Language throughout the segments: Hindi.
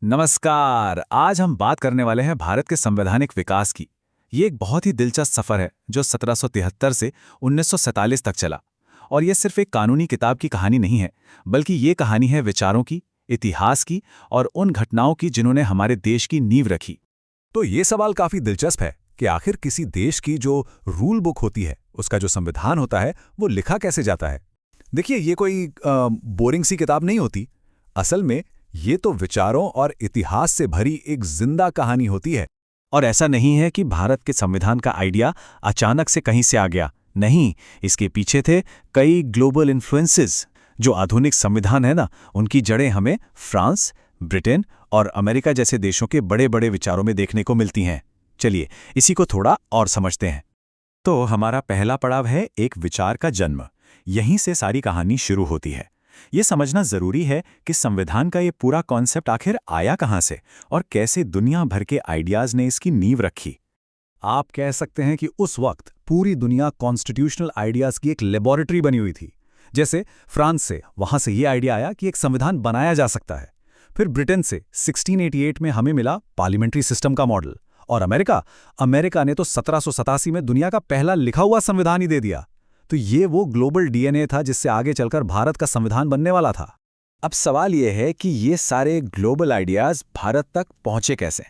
नमस्कार। आज हम बात करने वाले हैं भारत के संवैधानिक विकास की। ये एक बहुत ही दिलचस्प सफर है जो 1773 से 1947 तक चला। और ये सिर्फ एक कानूनी किताब की कहानी नहीं है, बल्कि ये कहानी है विचारों की, इतिहास की और उन घटनाओं की जिन्होंने हमारे देश की नींव रखी। तो ये सवाल काफी दिलचस्प है कि आखिर किसी देश की जो रूल बुक होती है, उसका जो संविधान होता है, वो लिखा कैसे जाता है। देखिए, ये कोई बोरिंग सी किताब नहीं होती। असल में ये तो विचारों और इतिहास से भरी एक जिंदा कहानी होती है। और ऐसा नहीं है कि भारत के संविधान का आइडिया अचानक से कहीं से आ गया। नहीं, इसके पीछे थे कई ग्लोबल इन्फ्लुएंसेस। जो आधुनिक संविधान है ना, उनकी जड़ें हमें फ्रांस, ब्रिटेन और अमेरिका जैसे देशों के बड़े बड़े विचारों में देखने को मिलती हैं। चलिए इसी को थोड़ा और समझते हैं। तो हमारा पहला पड़ाव है एक विचार का जन्म। यहीं से सारी कहानी शुरू होती है। ये समझना जरूरी है कि संविधान का ये पूरा कॉन्सेप्ट आखिर आया कहाँ से और कैसे दुनिया भर के आइडियाज ने इसकी नींव रखी। आप कह सकते हैं कि उस वक्त पूरी दुनिया कॉन्स्टिट्यूशनल आइडियाज की एक लेबोरेटरी बनी हुई थी। जैसे फ्रांस से, वहां से ये आइडिया आया कि एक संविधान बनाया जा सकता है। फिर ब्रिटेन से 1688 में हमें मिला पार्लियामेंट्री सिस्टम का मॉडल। और अमेरिका ने तो 1787 में दुनिया का पहला लिखा हुआ संविधान ही दे दिया। तो ये वो ग्लोबल डीएनए था जिससे आगे चलकर भारत का संविधान बनने वाला था। अब सवाल यह है कि ये सारे ग्लोबल आइडियाज भारत तक पहुंचे कैसे।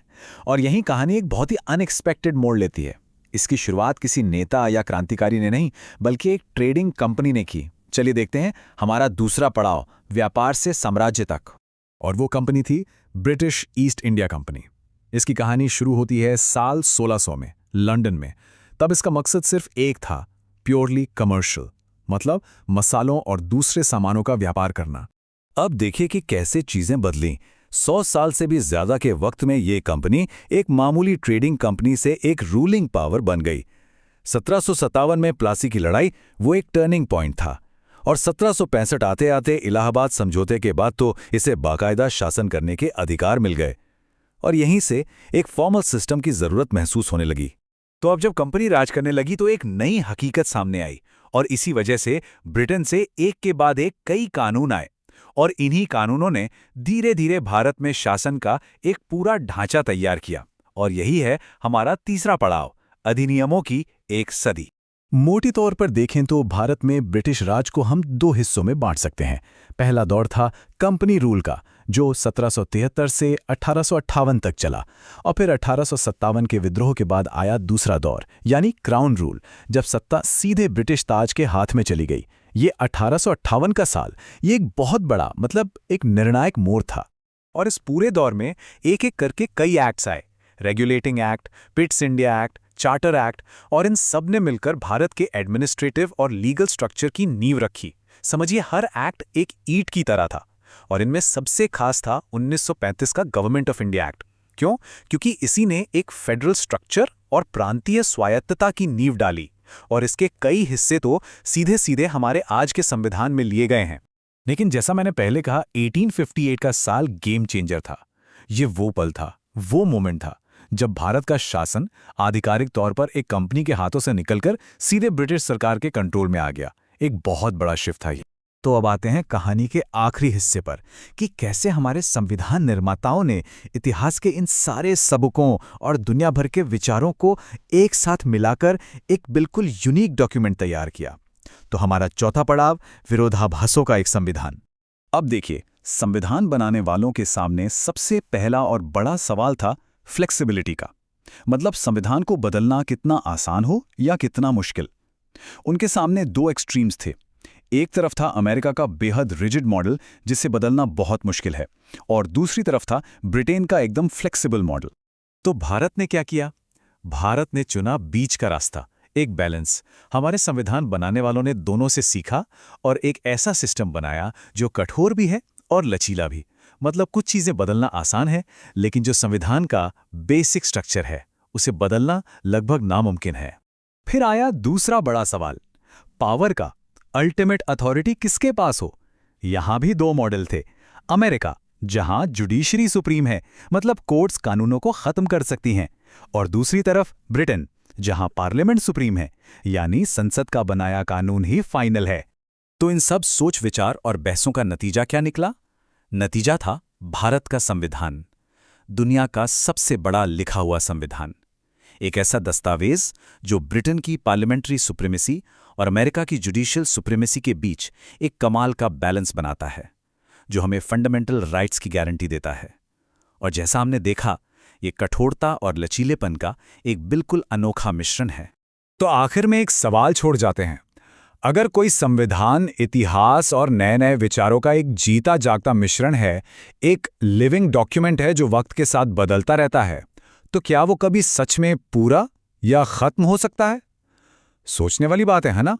और यही कहानी एक बहुत ही अनएक्सपेक्टेड मोड़ लेती है। इसकी शुरुआत किसी नेता या क्रांतिकारी ने नहीं, बल्कि एक ट्रेडिंग कंपनी ने की। चलिए देखते हैं हमारा दूसरा पड़ाव, व्यापार से साम्राज्य तक। और वो कंपनी थी ब्रिटिश ईस्ट इंडिया कंपनी। इसकी कहानी शुरू होती है साल 1600 में लंदन में। तब इसका मकसद सिर्फ एक था, प्योरली कमर्शियल, मतलब मसालों और दूसरे सामानों का व्यापार करना। अब देखिए कि कैसे चीजें बदलीं। 100 साल से भी ज्यादा के वक्त में ये कंपनी एक मामूली ट्रेडिंग कंपनी से एक रूलिंग पावर बन गई। 1757 में प्लासी की लड़ाई वो एक टर्निंग पॉइंट था। और 1765 आते आते इलाहाबाद समझौते के बाद तो इसे बाकायदा शासन करने के अधिकार मिल गए। और यहीं से एक फॉर्मल सिस्टम की जरूरत महसूस होने लगी। तो अब जब कंपनी राज करने लगी तो एक नई हकीकत सामने आई। और इसी वजह से ब्रिटेन से एक के बाद एक कई कानून आए। और इन्हीं कानूनों ने धीरे धीरे भारत में शासन का एक पूरा ढांचा तैयार किया। और यही है हमारा तीसरा पड़ाव, अधिनियमों की एक सदी। मोटी तौर पर देखें तो भारत में ब्रिटिश राज को हम दो हिस्सों में बांट सकते हैं। पहला दौर था कंपनी रूल का, जो 1773 से 1858 तक चला। और फिर 1857 के विद्रोह के बाद आया दूसरा दौर, यानी क्राउन रूल, जब सत्ता सीधे ब्रिटिश ताज के हाथ में चली गई। ये 1858 का साल, ये एक बहुत बड़ा, मतलब एक निर्णायक मोड़ था। और इस पूरे दौर में एक एक करके कई एक्ट्स आए। Regulating act, Pitt's India act, charter act, और इन सब ने मिलकर भारत के एडमिनिस्ट्रेटिव और लीगल स्ट्रक्चर की नींव रखी। समझिए, हर एक्ट एक ईंट की तरह था। और इनमें सबसे खास था 1935 का गवर्नमेंट ऑफ इंडिया एक्ट। क्यों? क्योंकि इसी ने एक फेडरल स्ट्रक्चर और प्रांतीय स्वायत्तता की नींव डाली। और इसके कई हिस्से तो सीधे सीधे हमारे आज के संविधान में लिए गए हैं। लेकिन जैसा मैंने पहले कहा, 1858 का साल गेम चेंजर था। ये वो पल था, वो मोमेंट था जब भारत का शासन आधिकारिक तौर पर एक कंपनी के हाथों से निकलकर सीधे ब्रिटिश सरकार के कंट्रोल में आ गया। एक बहुत बड़ा शिफ्ट था ये। तो अब आते हैं कहानी के आखिरी हिस्से पर, कि कैसे हमारे संविधान निर्माताओं ने इतिहास के इन सारे सबकों और दुनिया भर के विचारों को एक साथ मिलाकर एक बिल्कुल यूनिक डॉक्यूमेंट तैयार किया। तो हमारा चौथा पड़ाव, विरोधाभासों का एक संविधान। अब देखिए, संविधान बनाने वालों के सामने सबसे पहला और बड़ा सवाल था फ्लेक्सिबिलिटी का। मतलब संविधान को बदलना कितना आसान हो या कितना मुश्किल। उनके सामने दो एक्सट्रीम्स थे। एक तरफ था अमेरिका का बेहद रिजिड मॉडल, जिसे बदलना बहुत मुश्किल है, और दूसरी तरफ था ब्रिटेन का एकदम फ्लेक्सिबल मॉडल। तो भारत ने क्या किया? भारत ने चुना बीच का रास्ता, एक बैलेंस। हमारे संविधान बनाने वालों ने दोनों से सीखा और एक ऐसा सिस्टम बनाया जो कठोर भी है और लचीला भी। मतलब कुछ चीजें बदलना आसान है, लेकिन जो संविधान का बेसिक स्ट्रक्चर है उसे बदलना लगभग नामुमकिन है। फिर आया दूसरा बड़ा सवाल, पावर का। अल्टीमेट अथॉरिटी किसके पास हो? यहां भी दो मॉडल थे। अमेरिका, जहां जुडिशरी सुप्रीम है, मतलब कोर्ट्स कानूनों को खत्म कर सकती हैं, और दूसरी तरफ ब्रिटेन, जहां पार्लियामेंट सुप्रीम है, यानी संसद का बनाया कानून ही फाइनल है। तो इन सब सोच विचार और बहसों का नतीजा क्या निकला? नतीजा था भारत का संविधान, दुनिया का सबसे बड़ा लिखा हुआ संविधान। एक ऐसा दस्तावेज जो ब्रिटेन की पार्लियामेंट्री सुप्रीमेसी और अमेरिका की जुडिशियल सुप्रीमेसी के बीच एक कमाल का बैलेंस बनाता है, जो हमें फंडामेंटल राइट्स की गारंटी देता है। और जैसा हमने देखा, ये कठोरता और लचीलेपन का एक बिल्कुल अनोखा मिश्रण है। तो आखिर में एक सवाल छोड़ जाते हैं। अगर कोई संविधान इतिहास और नए नए विचारों का एक जीता जागता मिश्रण है, एक लिविंग डॉक्यूमेंट है जो वक्त के साथ बदलता रहता है, तो क्या वो कभी सच में पूरा या खत्म हो सकता है? सोचने वाली बात है ना?